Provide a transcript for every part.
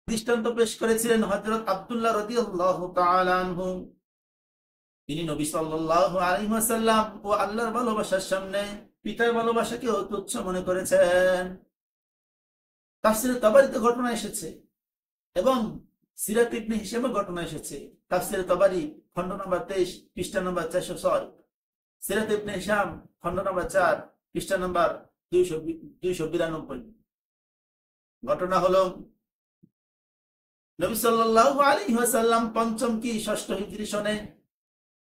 দৃষ্টান্ত পেশ করেছিলেন হযরত আব্দুল্লাহ রাদিয়াল্লাহু তাআলা আনহু। তিনি নবী সাল্লাল্লাহু আলাইহি ওয়াসাল্লাম ও আল্লাহর ভালোবাসার সামনে পিতার ভালোবাসাকেও তুচ্ছ মনে করেছেন। তাফসীরে তাবারিতে ঘটনা এসেছে এবং সিরাত ইবনে হিশামে ঘটনা এসেছে। তাফসীরে তাবারি খণ্ড নম্বর 23 পৃষ্ঠা নম্বর 406, সিরাত ইবনে হিশাম খণ্ড নম্বর 4 পৃষ্ঠা নম্বর 292। ঘটনা হলো নবী সাল্লাল্লাহু আলাইহি ওয়াসাল্লাম পঞ্চম কি ষষ্ঠ হিজরি সনে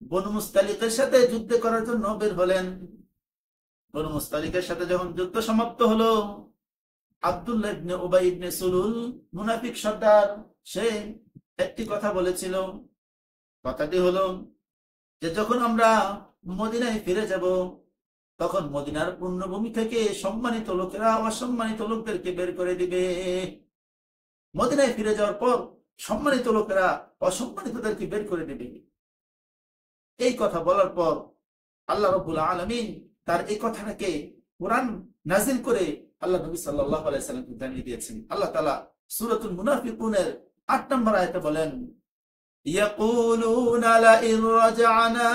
বনু মুস্তালিকের সাথে যুদ্ধ করার জন্য বের হলেন। বনু মুস্তালিকের সাথে যখন যুদ্ধ সমাপ্ত হলো, আব্দুল্লাহ ইবনে উবাই ইবনে সুলুল মুনাফিক সর্দার সে একটি কথা বলেছিল। কথাটি হলো যে যখন আমরা মদিনায় ফিরে যাব তখন মদিনার পূর্ণভূমি থেকে সম্মানিত লোকেরা অসম্মানিত লোকদেরকে বের করে দিবে। মদিনায় ফিরে যাওয়ার পর সম্মানিত লোকেরা অসম্মানিতদেরকে বের করে দিবে। এই কথা বলার পর আল্লাহ রাব্বুল আলামিন তার এই কথাটাকে কোরআন নাজিল করে আল্লাহ নবী সাল্লাল্লাহু আলাইহি সাল্লামকে জানিয়ে দিয়েছেন। আল্লাহ তাআলা সূরাতুল মুনাফিকুনের 8 নম্বর আয়াতে বলেন, ইয়াকুলুনা লা ইন রাজআনা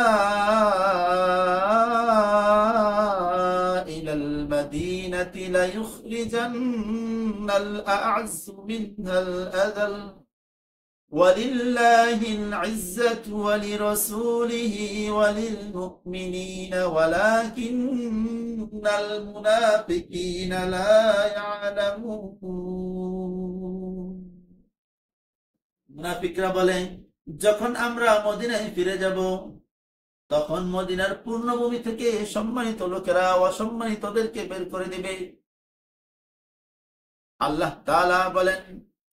ইলাল মাদিনাতি লা ইখরিজান্নাল আ'আযযু মিনহাল আযাল ولله العزة ولرسوله وللمؤمنين ولكن المنافقين لا يعلمون। মুনাফিকরা বলে যখন আমরা মদিনায় ফিরে যাব তখন মদিনার পূর্ণভূমি থেকে সম্মানিত লোকেরা অসম্মানিতদেরকে বের করে দিবে। আল্লাহ তাআলা বলেন